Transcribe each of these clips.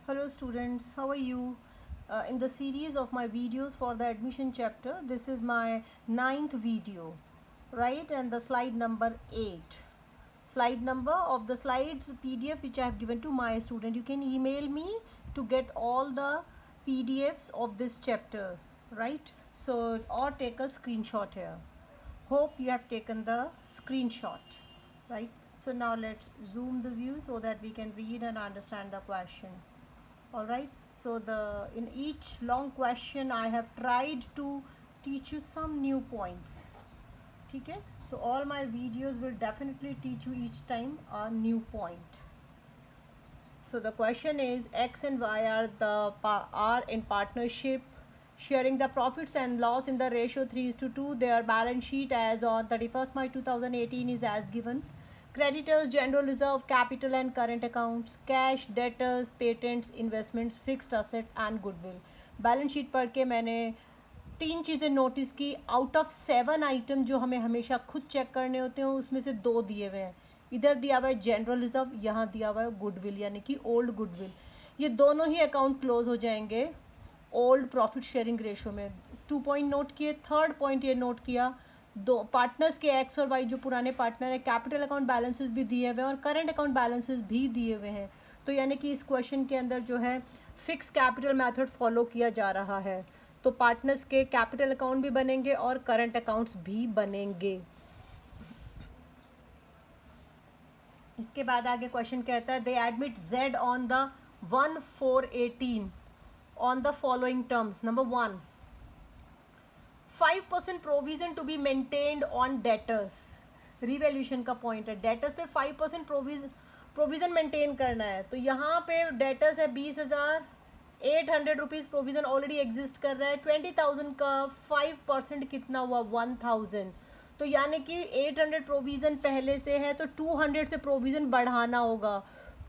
Hello students, how are you? In the series of my videos for the admission chapter, this is my 9th video, right? And the slide number 8. Slide number of the slides PDF which I have given to my student. You can email me to get all the PDFs of this chapter, right? So, or take a screenshot here. Hope you have taken the screenshot, right? So now let's zoom the view so that we can read and understand the question. All right, so in each long question I have tried to teach you some new points. Okay, so all my videos will definitely teach you each time a new point. So the question is, X and Y are in partnership, sharing the profits and loss in the ratio 3:2. Their balance sheet as on 31st March 2018 is as given. Creditors, general reserve, capital and current accounts, cash, debtors, patents, investments, fixed assets and goodwill. Balance sheet पढ़ के मैंने 3 चीज़ें notice की. Out of 7 item जो हमें हमेशा खुद check करने होते हैं उसमें से 2 दिए हुए हैं. इधर दिया हुआ है जनरल रिजर्व, यहाँ दिया हुआ है गुडविल यानी कि ओल्ड गुडविल. ये दोनों ही अकाउंट क्लोज हो जाएंगे ओल्ड प्रॉफिट शेयरिंग रेशो में. 2 पॉइंट नोट किए. थर्ड पॉइंट ये नोट किया, दो पार्टनर्स के एक्स और वाई जो पुराने पार्टनर है, कैपिटल अकाउंट बैलेंसेस भी दिए हुए हैं और करंट अकाउंट बैलेंसेस भी दिए हुए हैं. तो यानी कि इस क्वेश्चन के अंदर जो है फिक्स कैपिटल मेथड फॉलो किया जा रहा है. तो पार्टनर्स के कैपिटल अकाउंट भी बनेंगे और करंट अकाउंट्स भी बनेंगे. इसके बाद आगे क्वेश्चन कहता है, they admit Z on the 1/4/18 on the following terms. Number 1, 5% provision to be maintained on debtors. Revaluation का पॉइंट है. डेटर्स पे 5% प्रोविजन मेंटेन करना है. तो यहाँ पे डेटर्स है 20,800 रुपीज़. प्रोविजन ऑलरेडी एग्जिस्ट कर रहा है. 20,000 का 5% कितना हुआ? 1,000. तो यानी कि 800 प्रोविजन पहले से है तो 200 से प्रोविजन बढ़ाना होगा.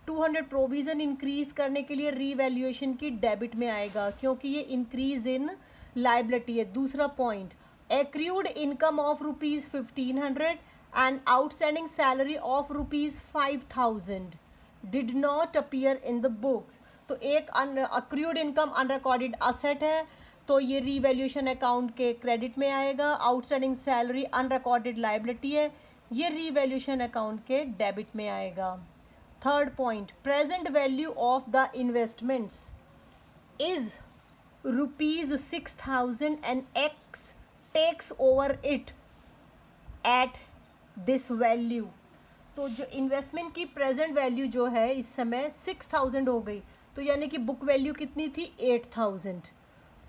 200 प्रोविजन इंक्रीज करने के लिए रीवैल्यूएशन की डेबिट में आएगा क्योंकि ये इंक्रीज इन लाइबिलिटी है. दूसरा point, accrued income of ₹1,500 and outstanding salary of ₹5,000 did not appear in the books. तो एक अक्रूड इनकम अनरिकॉर्डेड असेट है तो ये रीवैल्यूएशन अकाउंट के क्रेडिट में आएगा. आउटस्टैंडिंग सैलरी अनरिकॉर्डेड लाइबिलिटी है, ये रीवैल्यूएशन अकाउंट के डेबिट में आएगा. Third point, present value of the investments is ₹6,000 and X takes over it at this value. तो जो इन्वेस्टमेंट की प्रेजेंट वैल्यू जो है इस समय 6,000 हो गई. तो यानी कि बुक वैल्यू कितनी थी? 8,000.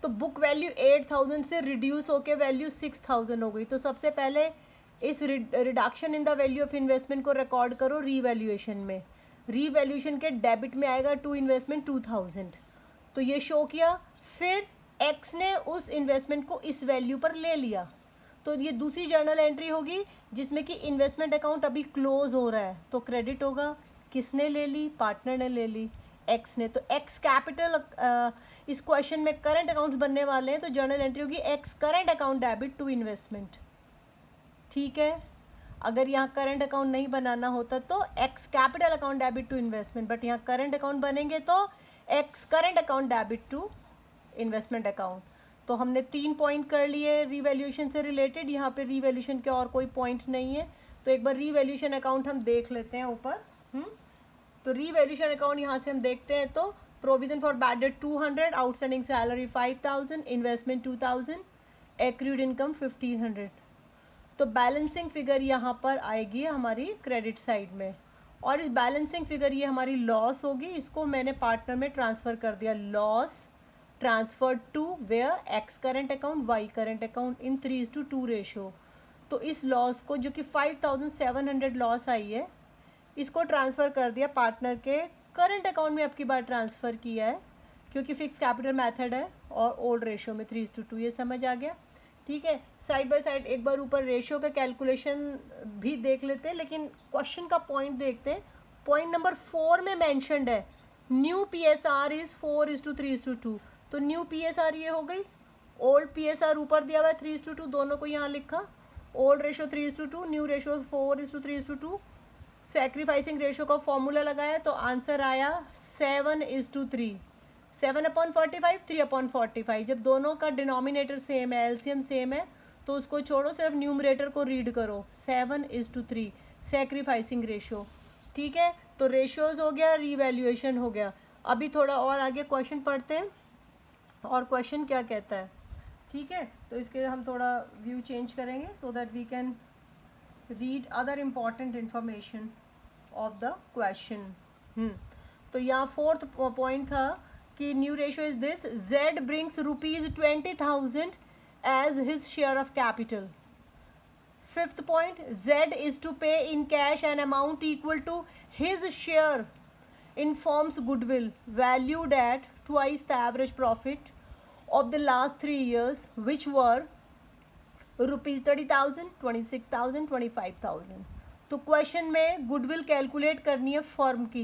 तो बुक वैल्यू 8,000 से रिड्यूस होके वैल्यू 6,000 हो गई. तो सबसे पहले इस reduction in the value of investment को रिकॉर्ड करो रीवैल्यूएशन में. रीवैल्यूएशन के डेबिट में आएगा टू इन्वेस्टमेंट 2,000. तो ये शो किया. फिर एक्स ने उस इन्वेस्टमेंट को इस वैल्यू पर ले लिया. तो ये दूसरी जर्नल एंट्री होगी जिसमें कि इन्वेस्टमेंट अकाउंट अभी क्लोज हो रहा है तो क्रेडिट होगा. किसने ले ली? पार्टनर ने ले ली, एक्स ने. तो एक्स कैपिटल, इस क्वेश्चन में करंट अकाउंट्स बनने वाले हैं तो जर्नल एंट्री होगी X current account debit to investment. ठीक है. अगर यहाँ करंट अकाउंट नहीं बनाना होता तो X capital account debit to investment, but यहाँ करंट अकाउंट बनेंगे तो X current account debit to investment account. तो हमने 3 पॉइंट कर लिए रीवैल्यूएशन से रिलेटेड. यहाँ पे रीवैल्यूएशन के और कोई पॉइंट नहीं है. तो एक बार रीवैल्यूएशन अकाउंट हम देख लेते हैं ऊपर. तो रीवैल्यूएशन अकाउंट यहाँ से हम देखते हैं तो provision for bad date 200, outstanding salary 5,000, investment 2,000, accrued income 1,500. तो बैलेंसिंग फिगर यहाँ पर आएगी हमारी क्रेडिट साइड में और इस बैलेंसिंग फिगर ये हमारी लॉस होगी. इसको मैंने पार्टनर में ट्रांसफ़र कर दिया. Loss transfer to where X current account Y current account in 3:2 ratio. तो इस लॉस को जो कि 5,700 लॉस आई है इसको ट्रांसफ़र कर दिया पार्टनर के करंट अकाउंट में. अब की बार ट्रांसफ़र किया है क्योंकि फिक्स कैपिटल मेथड है और ओल्ड रेशो में 3:2. ये समझ आ गया. ठीक है. साइड बाय साइड एक बार ऊपर रेशो का कैलकुलेशन भी देख लेते हैं लेकिन क्वेश्चन का पॉइंट देखते हैं. पॉइंट नंबर 4 में मैंशनड है न्यू PSR इज़ 4:3:2. तो न्यू PSR ये हो गई. ओल्ड PSR ऊपर दिया हुआ है 3:2. दोनों को यहाँ लिखा. Old ratio 3:2, new ratio 4:3:2. Sacrificing ratio का फॉर्मूला लगाया तो आंसर आया 7:3, 7/45, 3/45। जब दोनों का डिनोमिनेटर सेम है, एलसीएम सेम है, तो उसको छोड़ो, सिर्फ न्यूमरेटर को रीड करो। 7:3 सेक्रीफाइसिंग रेशियो। ठीक है, तो रेशियोज हो गया, रीवैल्यूएशन हो गया। अभी थोड़ा और आगे क्वेश्चन पढ़ते हैं, और क्वेश्चन क्या कहता है। ठीक है, तो इसके हम थोड़ा व्यू चेंज करेंगे so that we can read other important information of the question. तो यहाँ फोर्थ पॉइंट था कि new ratio is this, Z brings ₹20,000 as his share of capital. Fifth point, Z is to pay in cash an amount equal to his share in firm's goodwill valued at twice the average profit of the last 3 years, which were ₹30,000, ₹26,000, ₹25,000। तो question में goodwill calculate करनी है firm की,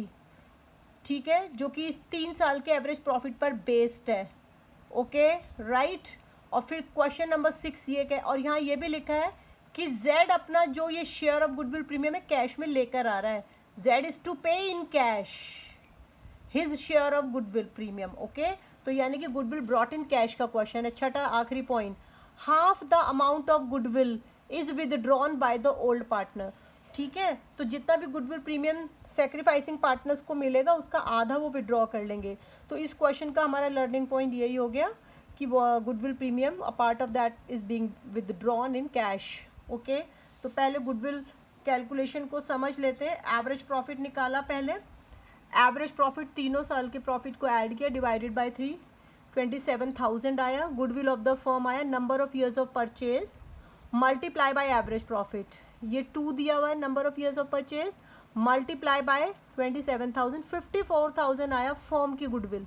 ठीक है, जो कि इस 3 साल के एवरेज प्रॉफिट पर बेस्ड है। Okay, right. और फिर क्वेश्चन नंबर 6 ये क्या, और यहाँ ये भी लिखा है कि जेड अपना जो ये शेयर ऑफ गुडविल प्रीमियम है कैश में लेकर आ रहा है। Z is to pay in cash his share of goodwill premium। Okay, तो यानी कि गुडविल ब्रॉट इन कैश का क्वेश्चन है। छठा आखिरी point, half the amount of goodwill is withdrawn by the old partner. ठीक है, तो जितना भी गुडविल प्रीमियम सेक्रीफाइसिंग पार्टनर्स को मिलेगा उसका आधा वो विड्रॉ कर लेंगे। तो इस क्वेश्चन का हमारा लर्निंग पॉइंट यही हो गया कि goodwill premium a part of that is being withdrawn in cash. Okay, तो पहले गुडविल कैलकुलेशन को समझ लेते हैं। एवरेज प्रॉफिट निकाला पहले, एवरेज प्रॉफिट तीनों साल के प्रॉफिट को ऐड किया, डिवाइडेड बाय 3, 27,000 आया। गुडविल ऑफ द फर्म आया, number of years of purchase multiply by average profit, ये 2 दिया हुआ है, number of years of purchase multiply by 27,000, 54,000 आया फर्म की गुडविल।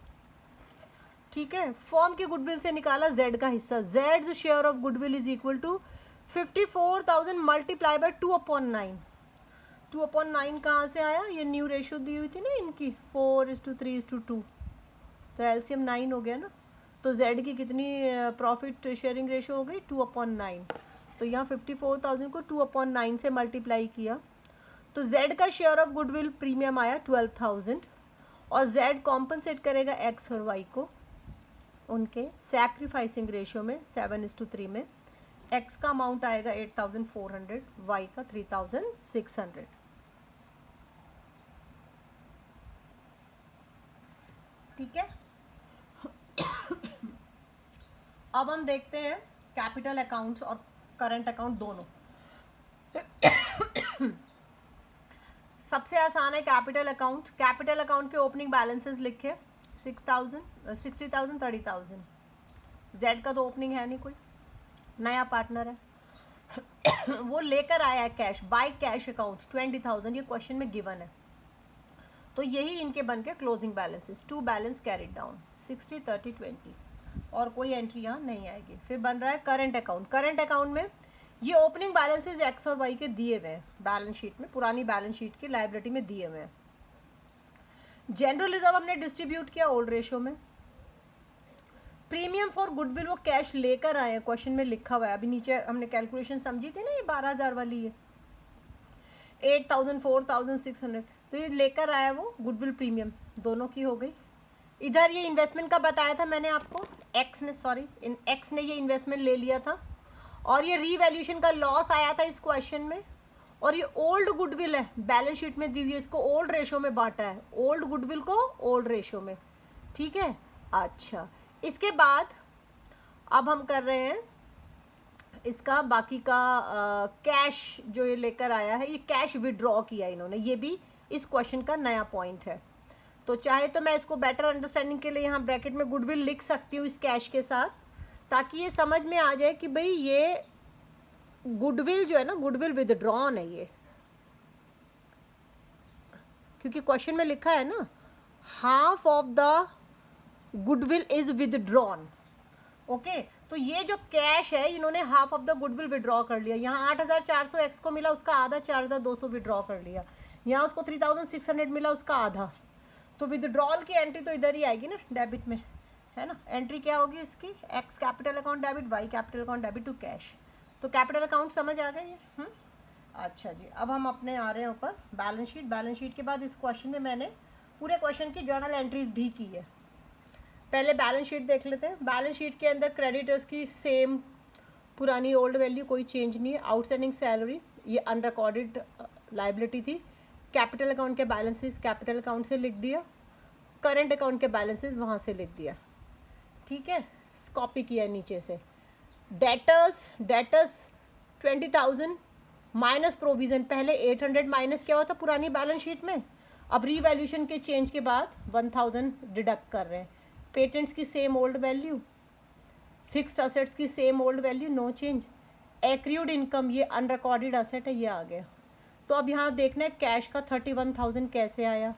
ठीक है, फर्म की गुडविल से निकाला जेड का हिस्सा, Z share of goodwill is equal to 54,000 multiply by 2/9। 2/9 कहाँ से आया, ये न्यू रेशियो दी हुई थी ना इनकी, 4:3:2, तो एलसीएम 9 हो गया ना। तो जेड की कितनी प्रॉफिट शेयरिंग रेशियो हो गई, 2/9। तो यहाँ 54,000 को 2/9 से मल्टीप्लाई किया, तो जेड का शेयर ऑफ गुडविल प्रीमियम आया 12,000, और जेड कॉम्पनसेट करेगा एक्स और वाई को उनके सैक्रिफाइसिंग रेशियो में 7:3 में। एक्स का अमाउंट आएगा 8,400, वाई का 3,600। ठीक है, अब हम देखते हैं कैपिटल अकाउंट्स और करंट अकाउंट दोनों। सबसे आसान है कैपिटल अकाउंट। कैपिटल अकाउंट के ओपनिंग बैलेंसेस लिखे 6,000, 60,000, 30,000। जेड का तो ओपनिंग है नहीं, कोई नया पार्टनर है वो लेकर आया है कैश, बाय कैश अकाउंट 20,000, ये क्वेश्चन में गिवन है। तो यही इनके बन के closing balances, 2 balance carried down, 60, 30, 20, और कोई एंट्री यहाँ नहीं आएगी। फिर बन रहा है करंट अकाउंट। करंट अकाउंट में ये ओपनिंग बैलेंसेस एक्स और वाई के दिए हुए हैं बैलेंस शीट में, पुरानी बैलेंस शीट की लाइबिलिटी में दिए हुए हैं। जनरल रिजर्व हमने डिस्ट्रीब्यूट किया ओल्ड रेशियो में। प्रीमियम फॉर गुडविल वो कैश लेकर आए हैं, क्वेश्चन में लिखा हुआ है। अभी नीचे हमने कैलकुलेशन समझी थी ना, ये 12,000 वाली है, 8,000, 4,600, तो ये लेकर आया वो गुडविल प्रीमियम, दोनों की हो गई। इधर ये इन्वेस्टमेंट का बताया था मैंने आपको, एक्स ने ये इन्वेस्टमेंट ले लिया था, और ये रीवैल्यूएशन का लॉस आया था इस क्वेश्चन में। और ये ओल्ड गुडविल है, बैलेंस शीट में दी हुई है, इसको ओल्ड रेशियो में बांटा है, ओल्ड गुडविल को ओल्ड रेशियो में। ठीक है, अच्छा, इसके बाद अब हम कर रहे हैं इसका बाकी का कैश जो ये लेकर आया है, ये कैश विड्रॉ किया इन्होंने, ये भी इस क्वेश्चन का नया पॉइंट है। तो चाहे तो मैं इसको बेटर अंडरस्टैंडिंग के लिए यहाँ ब्रैकेट में गुडविल लिख सकती हूँ इस कैश के साथ, ताकि ये समझ में आ जाए कि भाई ये गुडविल जो है ना, गुडविल विदड्रॉन है ये, क्योंकि क्वेश्चन में लिखा है ना half of the goodwill is withdrawn. Okay, तो ये जो कैश है इन्होंने half of the goodwill withdraw कर लिया। यहाँ 8,400 एक्स को मिला, उसका आधा 4,200 विड्रॉ कर लिया। यहाँ उसको 3,600 मिला, उसका आधा। तो विदड्रॉल की एंट्री तो इधर ही आएगी ना, डेबिट में, है ना। एंट्री क्या होगी इसकी, X capital account debit, Y capital account debit to cash. तो कैपिटल अकाउंट समझ आ गई है। अच्छा जी, अब हम अपने आ रहे हैं ऊपर बैलेंस शीट। बैलेंस शीट के बाद इस क्वेश्चन में मैंने पूरे क्वेश्चन की जर्नल एंट्रीज भी की है। पहले बैलेंस शीट देख लेते हैं। बैलेंस शीट के अंदर क्रेडिटर्स की सेम पुरानी ओल्ड वैल्यू, कोई चेंज नहीं है। आउटस्टैंडिंग सैलरी ये अनरिकॉर्डेड लाइबिलिटी थी। कैपिटल अकाउंट के बैलेंसेस कैपिटल अकाउंट से लिख दिया, करंट अकाउंट के बैलेंसेस वहाँ से लिख दिया, ठीक है, कॉपी किया नीचे से। डेटर्स 20,000 माइनस प्रोविज़न, पहले 800 माइनस क्या हुआ था पुरानी बैलेंस शीट में, अब रीवैल्यूएशन के चेंज के बाद 1000 डिडक्ट कर रहे हैं। पेटेंट्स की same old value, fixed assets की same old value, no change. Accrued income ये अनरिकॉर्डेड असेट है, ये आ गया। तो अब यहाँ देखना है कैश का 31,000 कैसे आया,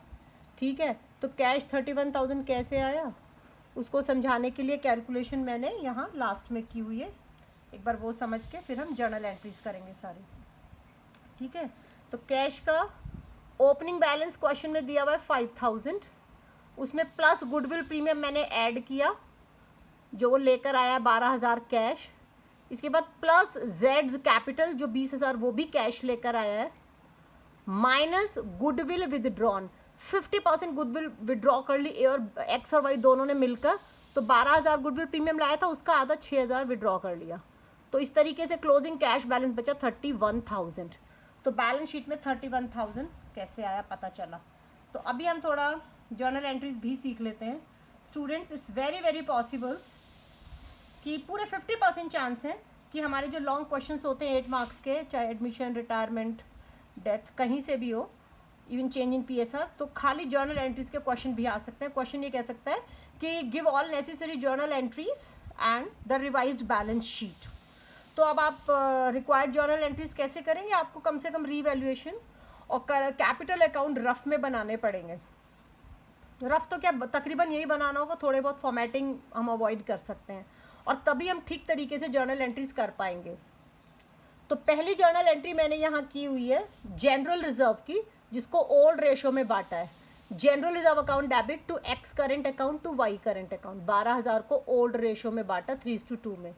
ठीक है। तो कैश 31,000 कैसे आया उसको समझाने के लिए कैलकुलेशन मैंने यहाँ लास्ट में की हुई है, एक बार वो समझ के फिर हम जर्नल एंट्रीज करेंगे सारी, ठीक है। तो कैश का ओपनिंग बैलेंस क्वेश्चन में दिया हुआ है 5,000, उसमें प्लस गुडविल प्रीमियम मैंने ऐड किया जो वो लेकर आया 12,000 कैश। इसके बाद प्लस जेड्स कैपिटल जो 20,000 वो भी कैश लेकर आया है, minus goodwill withdrawn 50% goodwill withdraw कर ली ए और एक्स और वाई दोनों ने मिलकर, तो 12,000 गुडविल प्रीमियम लाया था, उसका आधा 6,000 विड्रॉ कर लिया। तो इस तरीके से क्लोजिंग कैश बैलेंस बचा 31,000। तो बैलेंस शीट में 31,000 कैसे आया पता चला। तो अभी हम थोड़ा जर्नल एंट्रीज भी सीख लेते हैं। Students, it's very very possible कि पूरे 50% चांस है कि हमारे जो लॉन्ग क्वेश्चंस होते हैं 8 मार्क्स के, चाहे एडमिशन, रिटायरमेंट, डेथ, कहीं से भी हो, इवन चेंज इन पीएसआर, तो खाली जर्नल एंट्रीज के क्वेश्चन भी आ सकते हैं। क्वेश्चन ये कह सकता है कि give all necessary journal entries and the revised balance sheet. तो अब आप रिक्वायर्ड जर्नल एंट्रीज कैसे करेंगे, आपको कम से कम रीवैल्यूएशन और कैपिटल अकाउंट रफ में बनाने पड़ेंगे। रफ तो क्या तकरीबन यही बनाना होगा, थोड़े बहुत फॉर्मेटिंग हम अवॉइड कर सकते हैं और तभी हम ठीक तरीके से जर्नल एंट्रीज कर पाएंगे। तो पहली जर्नल एंट्री मैंने यहाँ की हुई है जनरल रिजर्व की, जिसको ओल्ड रेशो में बांटा है। General reserve account debit to X current account to Y current account, 12,000 को ओल्ड रेशो में बांटा 3:2 में।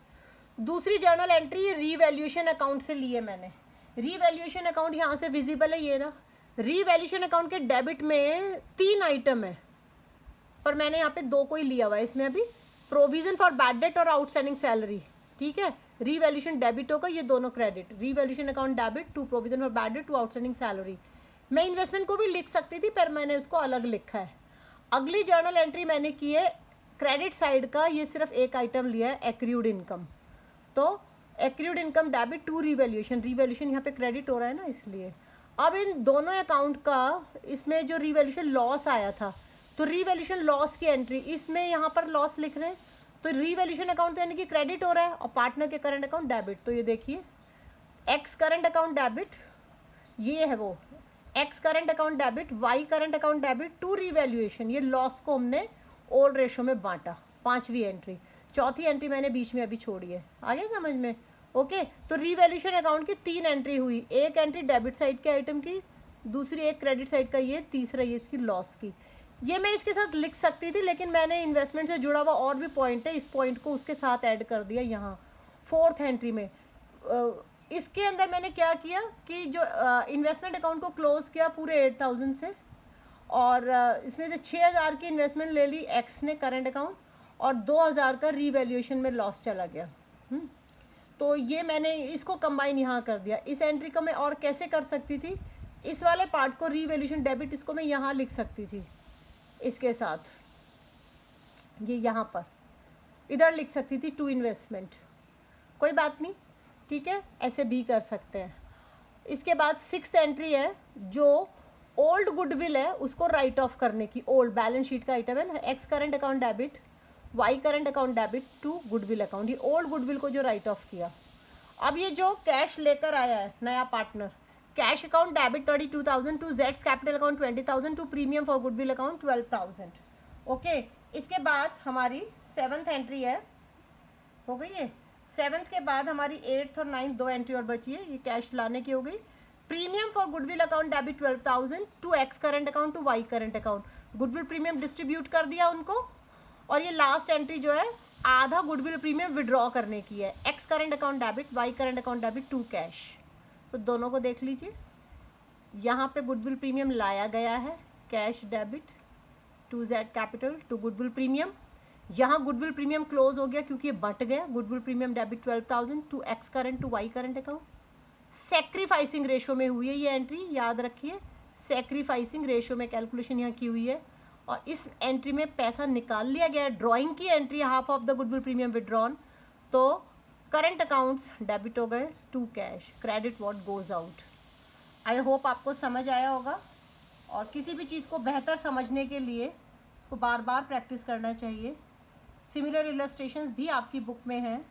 दूसरी जर्नल एंट्री रीवैल्यूएशन अकाउंट से ली है मैंने। रीवैल्यूएशन अकाउंट यहाँ से विजिबल है, ये रहा। रीवैल्यूएशन अकाउंट के डेबिट में 3 आइटम है, पर मैंने यहाँ पे 2 को ही लिया हुआ है इसमें अभी, प्रोविजन फॉर बैड डेट और आउटस्टैंडिंग सैलरी, ठीक है। रीवैल्यूएशन डेबिट होगा, ये दोनों credit. Revaluation account debit to provision for bad debt to outstanding salary. मैं इन्वेस्टमेंट को भी लिख सकती थी पर मैंने उसको अलग लिखा है। अगली जर्नल एंट्री मैंने की है क्रेडिट साइड का, ये सिर्फ एक आइटम लिया है एक्रूड इनकम। तो accrued income debit to revaluation, revaluation यहाँ पे क्रेडिट हो रहा है ना इसलिए। अब इन दोनों अकाउंट का इसमें जो रीवैल्यूएशन लॉस आया था, तो रीवैल्यूएशन लॉस की एंट्री इसमें यहाँ पर लॉस लिख रहे हैं, तो रीवैल्यूएशन अकाउंट तो यानी कि क्रेडिट हो रहा है और पार्टनर के करंट अकाउंट डेबिट। तो ये देखिए एक्स करंट अकाउंट डेबिट, ये है वो X current account debit, Y current account debit to revaluation, ये लॉस को हमने ओल्ड रेशो में बांटा, 5वीं एंट्री। चौथी एंट्री मैंने बीच में अभी छोड़ी है, आगे समझ में, ओके। तो रीवैल्यूएशन अकाउंट की 3 एंट्री हुई, एक एंट्री डेबिट साइड के आइटम की, दूसरी एक क्रेडिट साइड का, ये तीसरा ये इसकी लॉस की। ये मैं इसके साथ लिख सकती थी लेकिन मैंने इन्वेस्टमेंट से जुड़ा हुआ और भी पॉइंट है, इस पॉइंट को उसके साथ ऐड कर दिया यहाँ 4th एंट्री में। इसके अंदर मैंने क्या किया कि जो इन्वेस्टमेंट अकाउंट को क्लोज किया पूरे 8,000 से, और इसमें से 6,000 की इन्वेस्टमेंट ले ली एक्स ने करंट अकाउंट, और 2,000 का रीवैल्यूएशन में लॉस चला गया। तो ये मैंने इसको कंबाइन यहाँ कर दिया। इस एंट्री को मैं और कैसे कर सकती थी, इस वाले पार्ट को रीवैल्यूएशन डेबिट इसको मैं यहाँ लिख सकती थी इसके साथ, ये यहाँ पर इधर लिख सकती थी टू इन्वेस्टमेंट, कोई बात नहीं, ठीक है, ऐसे भी कर सकते हैं। इसके बाद 6th एंट्री है जो ओल्ड गुडविल है उसको राइट ऑफ करने की, ओल्ड बैलेंस शीट का आइटम है ना, X current account debit, Y current account debit to goodwill account, ये ओल्ड गुडविल को जो राइट ऑफ किया। अब ये जो कैश लेकर आया है नया partner, cash account debit 32,000 to जेड्स capital account 20,000 to premium for goodwill account 12,000, okay. इसके बाद हमारी 7th एंट्री है, हो गई है। 7th के बाद हमारी 8th और 9th 2 एंट्री और बची है, ये कैश लाने की हो गई। Premium for goodwill account debit 12,000 to X current account to Y current account, goodwill premium distribute कर दिया उनको। और ये लास्ट एंट्री जो है आधा गुडविल प्रीमियम विड्रॉ करने की है, X current account debit, Y current account debit to cash. तो दोनों को देख लीजिए, यहाँ पे गुडविल प्रीमियम लाया गया है, cash debit to Z capital to goodwill premium. यहाँ गुडविल प्रीमियम क्लोज हो गया क्योंकि ये बट गया, goodwill premium debit 12,000 to X current to Y current account. Sacrificing ratio में हुई है ये एंट्री, याद रखिए, सेक्रीफाइसिंग रेशो में कैलकुलेशन यहाँ की हुई है, और इस एंट्री में पैसा निकाल लिया गया, ड्राइंग की entry, half of the goodwill premium withdrawn, तो करंट अकाउंट्स डेबिट हो गए to cash, credit what goes out. I hope आपको समझ आया होगा, और किसी भी चीज़ को बेहतर समझने के लिए उसको बार बार प्रैक्टिस करना चाहिए। सिमिलर इलस्ट्रेशंस भी आपकी बुक में हैं,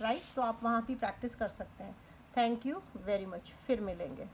राइट, तो आप वहाँ भी प्रैक्टिस कर सकते हैं। थैंक यू वेरी मच, फिर मिलेंगे।